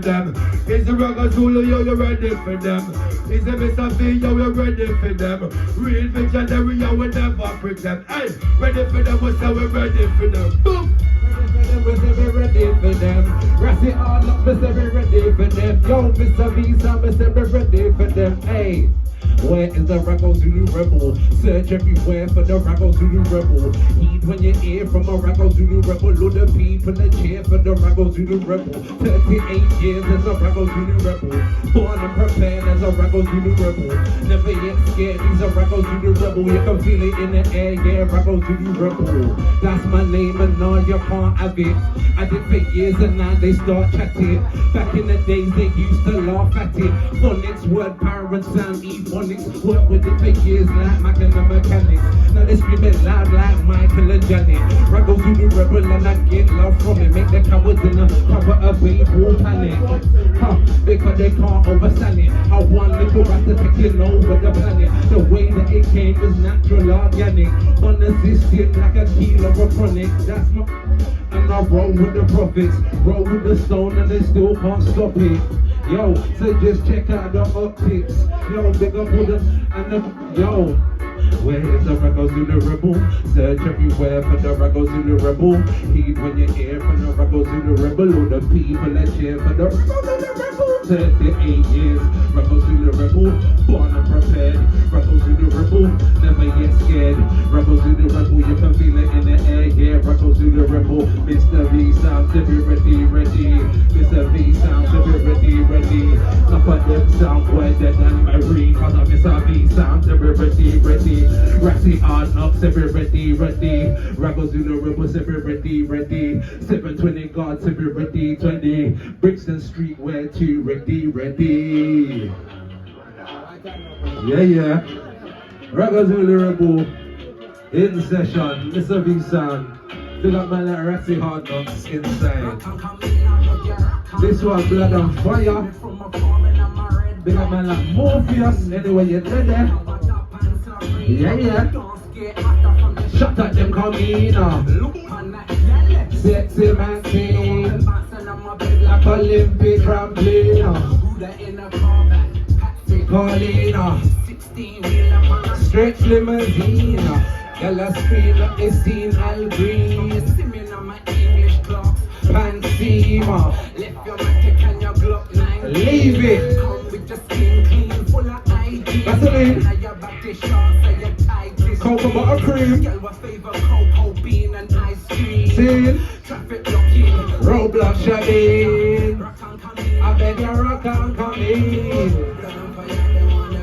them. Is the Raggo Zulu, yo, you ready for them? Is the Mr. V, yo, you ready for them? Real visionary, yo, we never pretend. Hey, ready for them, we say we ready for them. Boom! We say we ready for them. Rassi, Hardnocks, we say we ready for them. Yo, Mr. V, we say we ready for them. Hey. Where is the Raggo Zulu rebel? Search everywhere for the Raggo Zulu rebel. Heed when you hear from a Raggo Zulu rebel. Load the people that cheer for the Raggo Zulu rebel. 38 years as a Raggo Zulu rebel. Born and prepared as a Raggo Zulu rebel. Never yet scared, he's a Raggo Zulu rebel. You can feel it in the air, yeah, Raggo Zulu rebel. That's my name and now you can't have it. I did for years and now they start chatting. Back in the days they used to laugh at it. Phonics, word, power and sound, phonics. Work with it for years like Mac and the mechanics. Now they scream it loud like Michael and Janet. Raggo Zulu rebel and I get love from it. Make the cowards in the cover a baseball panic. Because they can't overstand it. How one little rasta taking over the planet. The way that it came was natural, organic. Unassisted like a kilo of chronic. That's my... And I roll with the prophets. Roll with the stone and they still can't stop it. Yo, so just check out the optics. Yo, big up with them and the... Yo, where is the Raggo Zulu rebel? Search everywhere for the Raggo Zulu rebel. Heed when you hear from the Raggo Zulu rebel. All the people that cheer for the Raggo Zulu rebel. 38 years, Raggo Zulu rebel. Born and prepared, Raggo Zulu rebel. Never yet scared, Raggo Zulu rebel. You can feel it in the air, yeah, Raggo Zulu rebel. Mr. V sounds to be ready, ready. Mr. V sounds to be ready, ready. Not for them sound way dead than Marine. Cause I Mr. V sounds to be ready, ready. Rassi, Hardnocks, every ready, ready. Raggo Zulu rebels, every ready, ready. 720 guards, every ready, 20. Brixton Street, where to ready, ready. Yeah, yeah. Raggo Zulu rebel in session. Mr. V sound. Big up my little Rassi, Hardnocks inside. This one, blood and fire. Big up my little Morpheus. Anyway, you're dead. Yeah, yeah. Shut up them comina. Sexy man scene. Like Olympic trampoline. Colina. Stretch limousine. Yellow screen up the scene all green. Pansima. Leave it. That's the name. Cocoa butter cream. See? Roadblock shabby. I beg you rock and come in.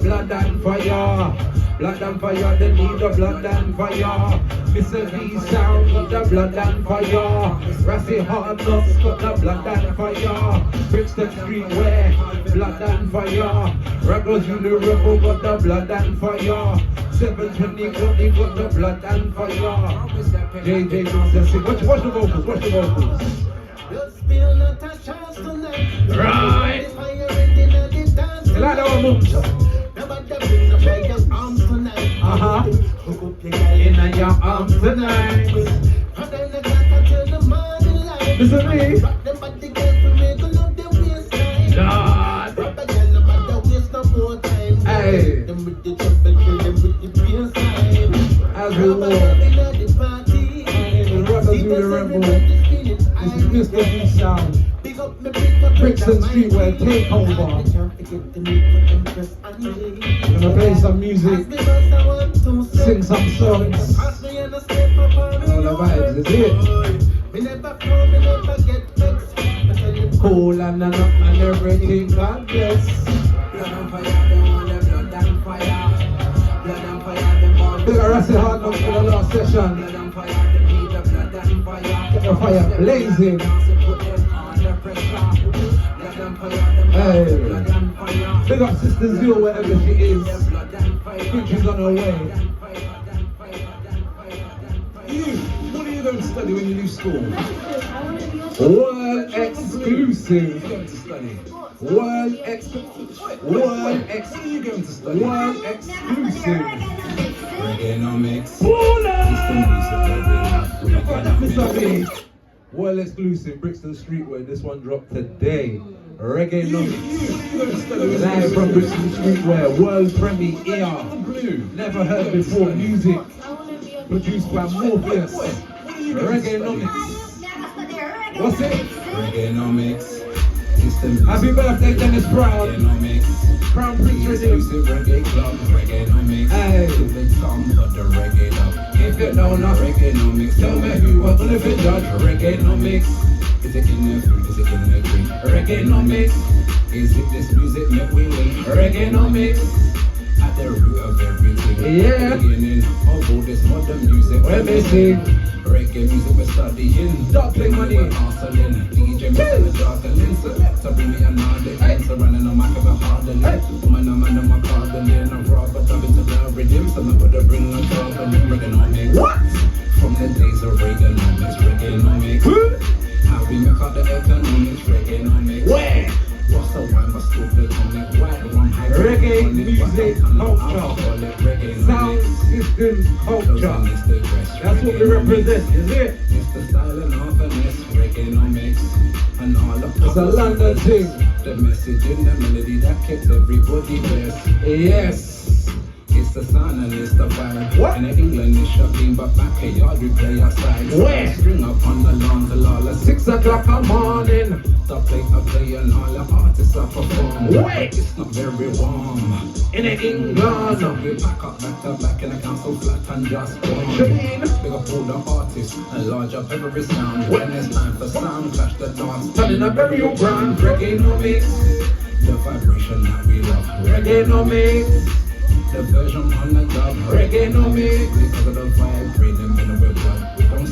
Blood and fire. Blood and fire, they need the blood and fire. Mr. V sound, got the blood and fire. Rassi, Hardnocks, got the blood and fire. Brixton Street, where? Blood and fire. Raggo Zulu rebel, got the blood and fire. 720 got the blood and fire. JJ Johnson, sing. Watch the vocals, watch the vocals. Right. You like that one, Moon? In your arms tonight. Listen to me. God. Hey. As we walk. My name is Raggo Zulu rebel. This is Mr. V sound. Brixton Street where take over. Gonna play some music, sing some songs. All the vibes, is it? Cool and up and everything, God bless. Big Rassi, Hardnocks for the last session. Get the fire blazing. Hey, big up Sister Zio wherever she is. Think she's on her way. You, what are you going to study when you leave school? World exclusive. Going to study. World exclusive. World exclusive. World exclusive. Reaganomics. World exclusive, Brixton Streetwear. This one dropped today. Reggae Nomi. Live from Brixton Streetwear, world premiere here. Never heard before music. Produced by Morpheus. Reggae Nomi. What's it? Reggae Nomics. Happy birthday, Dennis Brown. Crown Prince Reggae. Reggae Club. Reggae Nomics. Hey. To the song of the Reggae Club. If you don't know Reggae Nomics, tell me who are gonna be judge. Reggae Nomics. Is it in the food? Is it in the drink? Reggae Nomics. Is it this music that we win? Reggae Nomics. At the root of everything. Yeah. Beginning of all this modern music. Let me sing. Reggae music we're studying. Dumpling money. Hustling. DJ Mr. Darkeling. So bring me another answer. Running on my cover hardening. Woman, I'm on my cardening. I'm raw, but I'm into the rhythm. So I'm gonna bring them cardening. Reaganomics. What? From the days of Reaganomics. Reaganomics. How we make all the economics. Reaganomics. Where? What's the wine? What's the tonic? White rum, high Reggae music culture. Sound system culture. That's what we represent, is it? It's the style and ofteness, Reaganomics, and all the It's a London thing. the message in the melody that keeps everybody blessed. Yes. It's the sound and it's the vibe. What? In England it's shopping, but back here yard we play outside. Where? String up on the lawn till all the 6 o'clock in the morning. the play a play and all the artists are perform. Wait. It's not very warm. In England. So we back up back to back in a council flat and just go on. Shabine. Big up all the artists and large up every sound. When it's time for sound clash the dance. Telling a very old brand. Reaganomics. The vibration that we love. Reaganomics. The version on the job. Reaganomics. Because of the vibe, rhythm in the blood.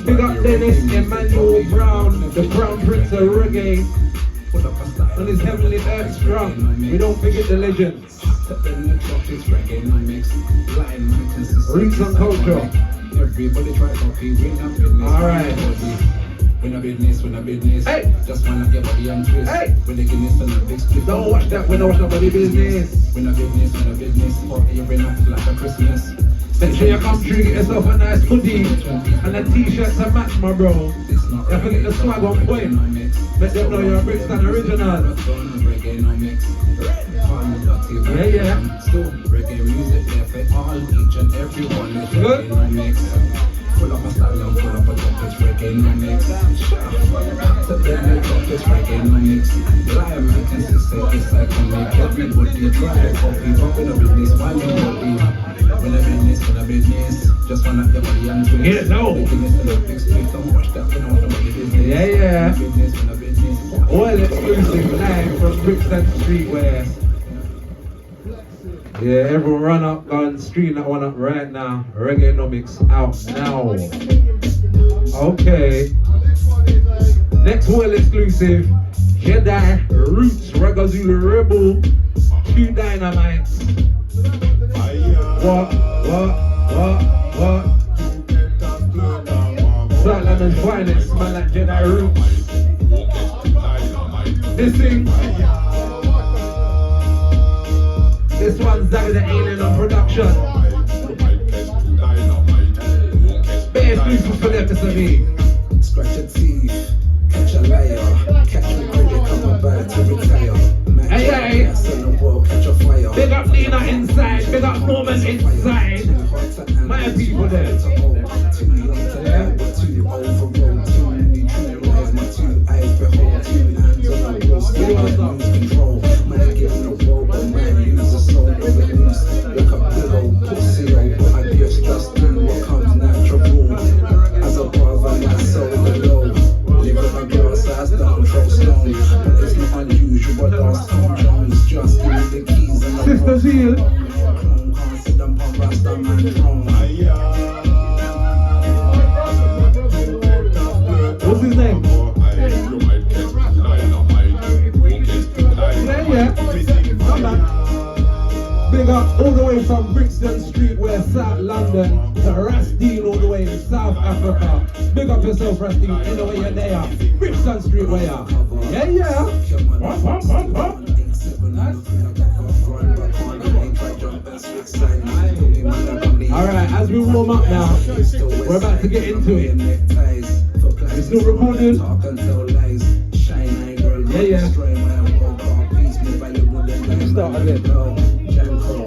Big up Dennis Emmanuel Brown, the Crown Prince of Reggae. Put up a style. On his heavenly earth strong. We don't forget the legends. Reaganomics. Blind man consistency. Roots and culture. Everybody try copy. Win a business. Alright. Win a business, win a business. Hey. Just wanna get body and twist. Hey. When they Guinness and a big split. Don't watch that when I watch nobody business. Win a business, win a business. Party every night like a Christmas. Make sure you come through, get yourself a nice hoodie and a t-shirt to match, my bro. It's not You have to get the swag on point. Make them know you're a Brixton original. Reaganomics. Yeah. Still reggae music there for all, each and every one. It's Good. Reaganomics. Full up a style and full up a top, it's Reaganomics. To them the top, it's Reaganomics. Live and consistent, it's iconic. Everybody try copy, but in a business, why nobody? When a business, just wanna get money and twist. Yeah, no. Business and a big split, don't watch that when I want nobody business. Yeah. Business, when a business. All exclusive live from Brixton Streetwear. Yeah, everyone run up, go and stream that one up right now. Reaganomics out now. Okay. Next world exclusive. Jedi Roots Raggo Zulu Rebel. 2 Dynamites. What? South London's finest, man like Jedi Roots. This thing. This one's David the Alien on production. Bare exclusive for them to me. Scratch your teeth, catch a liar, catch me quick, come about to retire. Hey. Catch a fire. Big up Nina inside, big up Norman inside. My people there. Too young to learn, but too overgrown. Too many true lies, my 2 eyes behold. 2 hands on the wall, still lose control. Man give no roll, but man use a soul, never lose. Look up good old pussy, but I guess just do what comes natural. As a brother, my soul alone. Live with my girl size, don't throw stones. But it's not unusual, lost Tom Jones. Just give me the keys and I'm Sister Zeal. can't sit down on Rasta man throne. What's his name? Yeah. Come on. Big up all the way from Brixton Streetwear, South London, to Rassi all the way in South Africa. Big up yourself, Rassi, in the way you're there. Brixton Streetwear. Yeah. Alright, as we warm up now, we're about to get into it. You still recording? Yeah. again.